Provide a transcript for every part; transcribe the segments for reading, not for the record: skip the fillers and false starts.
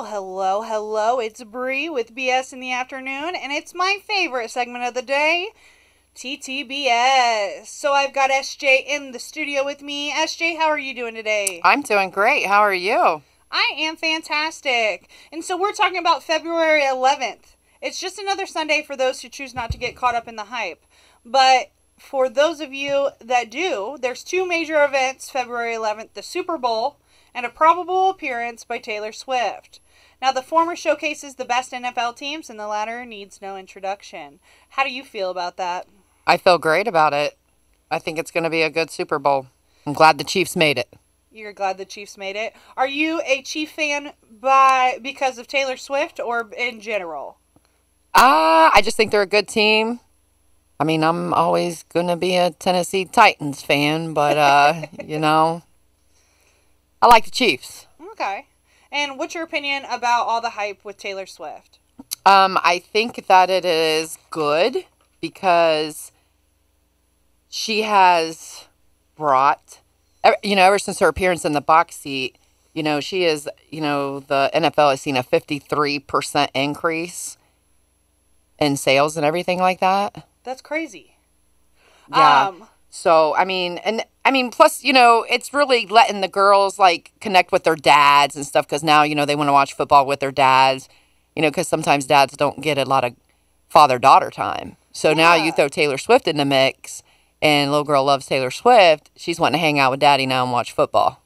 hello, hello. It's Bri with BS in the afternoon, and it's my favorite segment of the day, Ttbs. So I've got SJ in the studio with me. SJ, how are you doing today? I'm doing great. How are you? I am fantastic. And so we're talking about February 11th. It's just another Sunday for those who choose not to get caught up in the hype. But for those of you that do, there's two major events February 11th, the Super Bowl and a probable appearance by Taylor Swift. Now, the former showcases the best NFL teams, and the latter needs no introduction. How do you feel about that? I feel great about it. I think it's going to be a good Super Bowl. I'm glad the Chiefs made it. You're glad the Chiefs made it. Are you a Chief fan because of Taylor Swift or in general? I just think they're a good team. I mean, I'm always going to be a Tennessee Titans fan, but, I like the Chiefs. Okay. And what's your opinion about all the hype with Taylor Swift? I think that it is good because she has brought, ever since her appearance in the box seat, she is, the NFL has seen a 53% increase in sales and everything like that. That's crazy. Yeah. So, plus, it's really letting the girls, connect with their dads and stuff because now, they want to watch football with their dads, because sometimes dads don't get a lot of father-daughter time. So now you throw Taylor Swift in the mix, and little girl loves Taylor Swift. She's wanting to hang out with daddy now and watch football.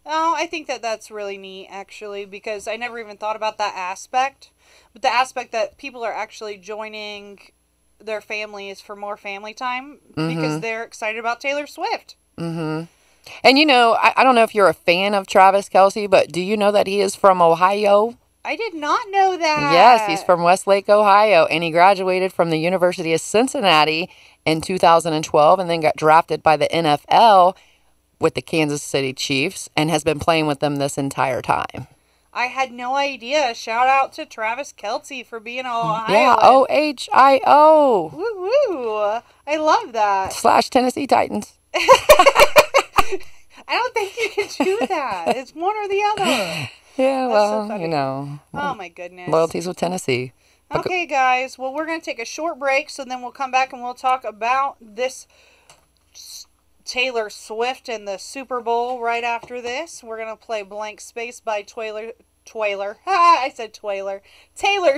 Oh, I think that's really neat, actually, because I never even thought about that aspect. But the aspect that people are actually joining their families for more family time because they're excited about Taylor Swift. Mm-hmm. And I don't know if you're a fan of Travis Kelce, but do you know that he is from Ohio? I did not know that. Yes, he's from Westlake, Ohio, and he graduated from the University of Cincinnati in 2012 and then got drafted by the NFL with the Kansas City Chiefs and has been playing with them this entire time. I had no idea. Shout out to Travis Kelce for being Ohio. Yeah, Ohio. Woo-woo. I love that. / Tennessee Titans. I don't think you can do that. It's one or the other. Yeah, well, Oh, my goodness. Loyalties with Tennessee. Okay, guys. Well, we're going to take a short break, so then we'll come back and we'll talk about this Taylor Swift and the Super Bowl right after this. We're going to play Blank Space by Taylor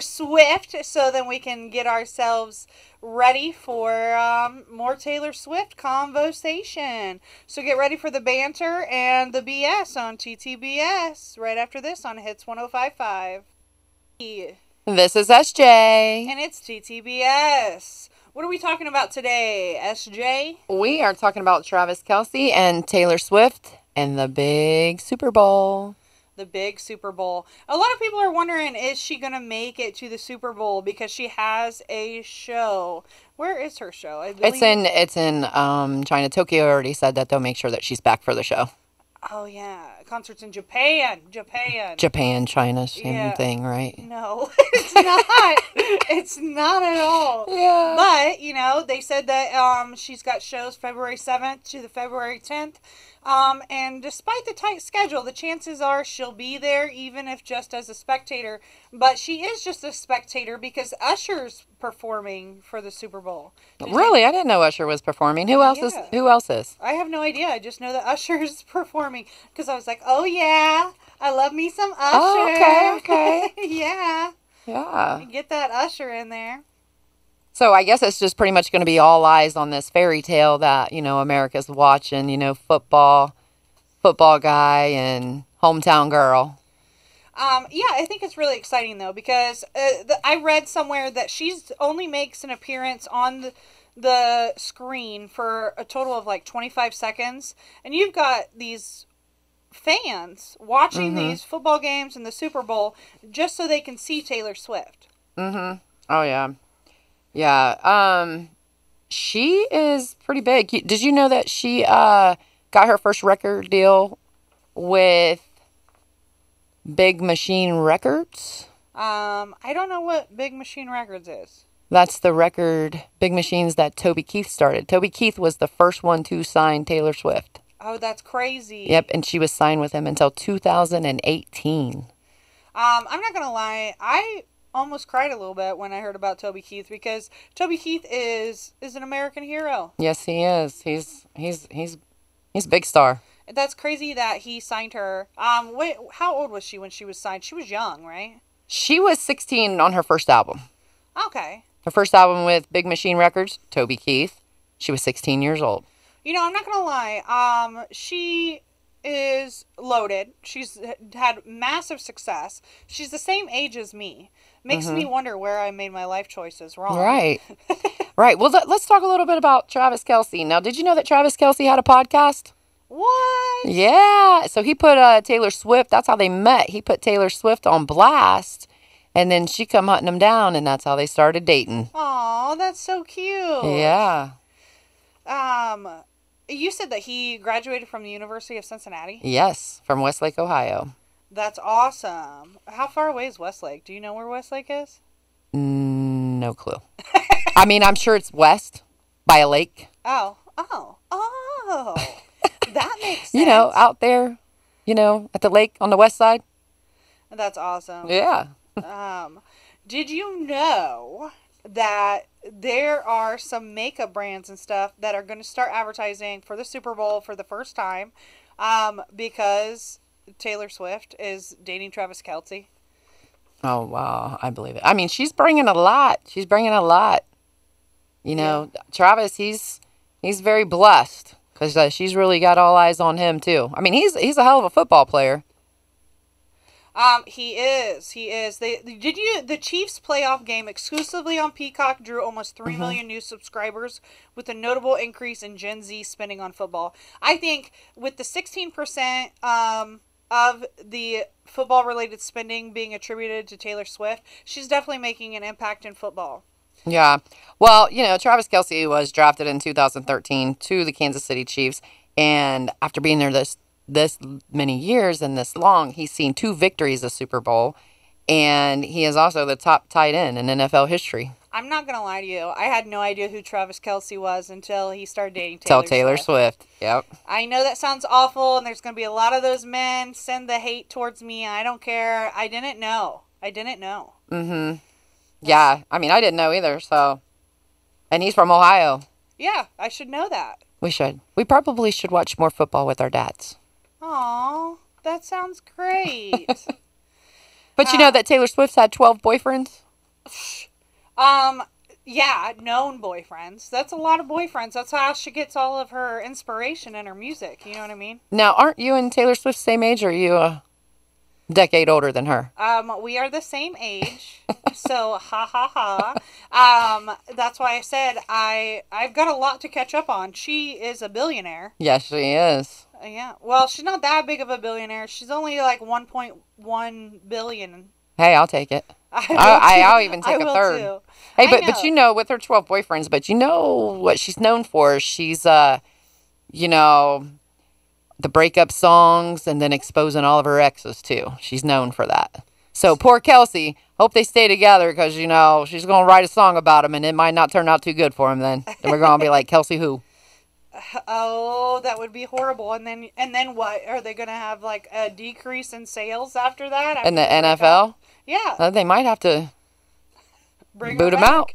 Swift, so then we can get ourselves ready for more Taylor Swift conversation. So get ready for the banter and the BS on TTBS right after this on Hits 105.5. This is SJ. And it's TTBS. What are we talking about today, SJ? We are talking about Travis Kelce and Taylor Swift and the big Super Bowl. The big Super Bowl. A lot of people are wondering, is she going to make it to the Super Bowl because she has a show? Where is her show? It's in China. Tokyo already said that they'll make sure that she's back for the show. Oh, yeah. Concerts in Japan, China, same thing, right? No, it's not. It's not at all. Yeah. But, they said that she's got shows February 7th to the February 10th. And despite the tight schedule, the chances are she'll be there, even if just as a spectator. But she is just a spectator because Usher's performing for the Super Bowl. Really? I didn't know Usher was performing. Who else is? I have no idea. I just know that Usher's performing because I was like, oh, yeah, I love me some Usher. Oh, okay. Yeah. Yeah. Get that Usher in there. So I guess it's just pretty much going to be all eyes on this fairy tale that, America's watching, football guy and hometown girl. Yeah, I think it's really exciting, though, because I read somewhere that she's only makes an appearance on the screen for a total of 25 seconds. And you've got these fans watching these football games and the Super Bowl just so they can see Taylor Swift. Mm-hmm. Oh, yeah. Yeah, she is pretty big. Did you know that she got her first record deal with Big Machine Records? I don't know what Big Machine Records is. That's the record, Big Machines, that Toby Keith started. Toby Keith was the first one to sign Taylor Swift. Oh, that's crazy. Yep, and she was signed with him until 2018. I'm not gonna lie, I almost cried a little bit when I heard about Toby Keith because Toby Keith is an American hero. Yes, he is. He's a big star. That's crazy that he signed her. Wait, how old was she when she was signed? She was young, right? She was 16 on her first album. Okay. Her first album with Big Machine Records, Toby Keith. She was 16 years old. You know, I'm not gonna lie. She is loaded. She's had massive success. She's the same age as me. Makes me wonder where I made my life choices wrong. Right. Right. Well, let's talk a little bit about Travis Kelce. Now, did you know that Travis Kelce had a podcast? What? Yeah. So he put Taylor Swift, that's how they met. He put Taylor Swift on blast, and then she come hunting him down, and that's how they started dating. Aw, that's so cute. Yeah. You said that he graduated from the University of Cincinnati? Yes, from Westlake, Ohio. That's awesome. How far away is Westlake? Do you know where Westlake is? No clue. I mean, I'm sure it's west by a lake. Oh. That makes sense. You know, out there, at the lake on the west side. That's awesome. Yeah. Did you know that there are some makeup brands and stuff that are going to start advertising for the Super Bowl for the first time because Taylor Swift is dating Travis Kelce? Oh, wow. I believe it. I mean, she's bringing a lot. Travis, he's very blessed because she's really got all eyes on him, too. I mean, he's a hell of a football player. He is. The Chiefs playoff game exclusively on Peacock drew almost 3 million new subscribers with a notable increase in Gen Z spending on football. I think with the 16% of the football related spending being attributed to Taylor Swift, she's definitely making an impact in football. Yeah. Well, Travis Kelce was drafted in 2013 to the Kansas City Chiefs, and after being there this many years and this long, he's seen 2 victories of Super Bowl, and he is also the top tight end in NFL history. I'm not going to lie to you. I had no idea who Travis Kelce was until he started dating Taylor Swift. Yep. I know that sounds awful, and there's going to be a lot of those men send the hate towards me. I don't care. I didn't know. Mm-hmm. Yeah. I mean, I didn't know either, so. And he's from Ohio. Yeah, I should know that. We should. We probably should watch more football with our dads. Aw, that sounds great. But you know that Taylor Swift's had 12 boyfriends? Yeah, known boyfriends. That's a lot of boyfriends. That's how she gets all of her inspiration in her music. You know what I mean? Now, aren't you and Taylor Swift the same age, or are you a decade older than her? We are the same age. So, ha ha ha. That's why I said I've got a lot to catch up on. She is a billionaire. Yes, she is. Yeah. Well, she's not that big of a billionaire. She's only like 1.1 billion. Hey, I'll take it. I'll even take a third. Too. Hey, but with her 12 boyfriends, but you know what she's known for? She's, the breakup songs and then exposing all of her exes, too. She's known for that. So, poor Kelce, hope they stay together because, she's going to write a song about him and it might not turn out too good for him then. Then we're going to be like, Kelce who? Oh, that would be horrible. And then what? Are they going to have like a decrease in sales after that? In the NFL? Yeah. They might have to boot him out.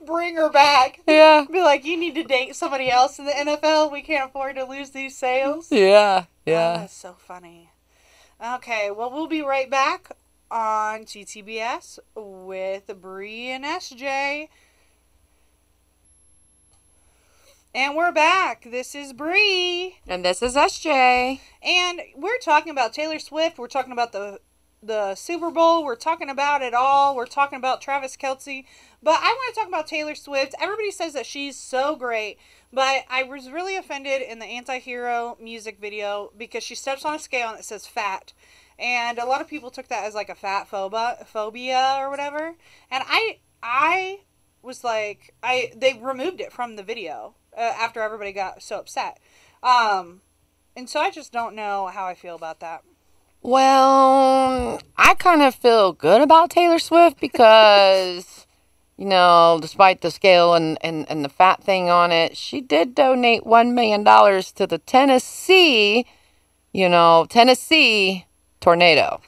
bring her back. Yeah. Be like, you need to date somebody else in the NFL. We can't afford to lose these sales. Yeah. Oh, that's so funny. Okay, well, we'll be right back on Ttbs with Bri and SJ. And we're back. This is Bri. And this is SJ. And we're talking about Taylor Swift. We're talking about the Super Bowl. We're talking about it all. We're talking about Travis Kelce. But I want to talk about Taylor Swift. Everybody says that she's so great. But I was really offended in the Anti-Hero music video because she steps on a scale and it says fat. And a lot of people took that as like a fat phobia or whatever. And I was like, they removed it from the video after everybody got so upset. And so I just don't know how I feel about that. Well, I kind of feel good about Taylor Swift because, despite the scale and the fat thing on it, she did donate $1 million to the Tennessee tornado.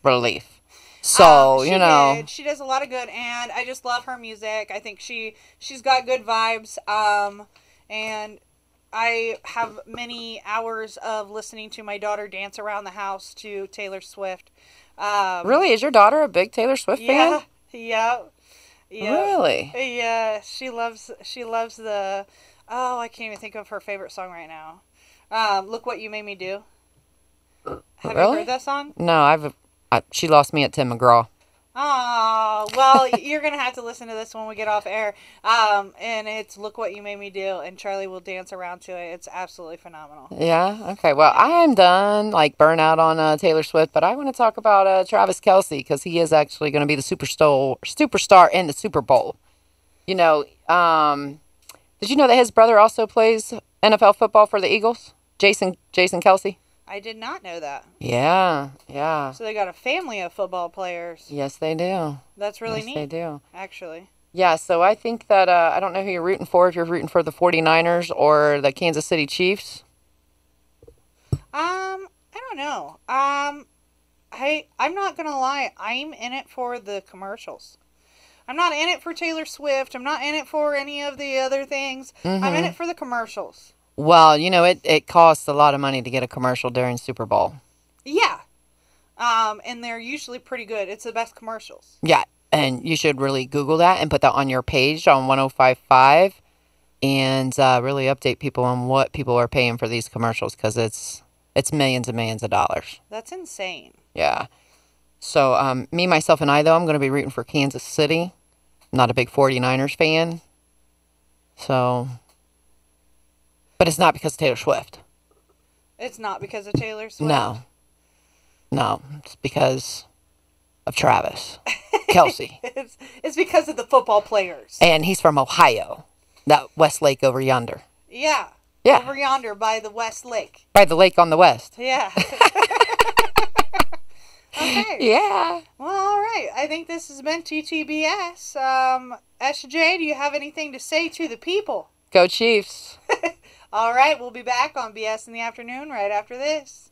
relief. So, you know. Did. She does a lot of good, and I just love her music. I think she's got good vibes, and I have many hours of listening to my daughter dance around the house to Taylor Swift. Really? Is your daughter a big Taylor Swift fan? Yeah. Really? Yeah, she loves the, oh, I can't even think of her favorite song right now. Look What You Made Me Do. Have you heard that song? No, she lost me at Tim McGraw. Oh, well, you're going to have to listen to this when we get off air. And it's Look What You Made Me Do, and Charlie will dance around to it. It's absolutely phenomenal. Yeah? Okay, well, I'm done, burnout on Taylor Swift, but I want to talk about Travis Kelce, because he is actually going to be the superstar in the Super Bowl. You know, did you know that his brother also plays NFL football for the Eagles? Jason Kelce? I did not know that. Yeah. So they got a family of football players. Yes, they do. That's really neat. Yes, they do. Actually. Yeah, so I think that, I don't know who you're rooting for, if you're rooting for the 49ers or the Kansas City Chiefs. I don't know. I'm not going to lie. I'm in it for the commercials. I'm not in it for Taylor Swift. I'm not in it for any of the other things. Mm-hmm. I'm in it for the commercials. Well, you know, it costs a lot of money to get a commercial during Super Bowl. Yeah. And they're usually pretty good. It's the best commercials. Yeah, and you should really Google that and put that on your page on 105.5 and really update people on what people are paying for these commercials, because it's millions and millions of dollars. That's insane. Yeah. So, me, myself, and I, though, I'm going to be rooting for Kansas City. I'm not a big 49ers fan. So... But it's not because of Taylor Swift. It's not because of Taylor Swift? No. It's because of Travis Kelce. It's because of the football players. And he's from Ohio. That West Lake over yonder. Yeah. Over yonder by the West Lake. By the lake on the west. Yeah. Okay. Yeah. Well, all right. I think this has been TTBS. SJ, do you have anything to say to the people? Go Chiefs. All right, we'll be back on BS in the Afternoon right after this.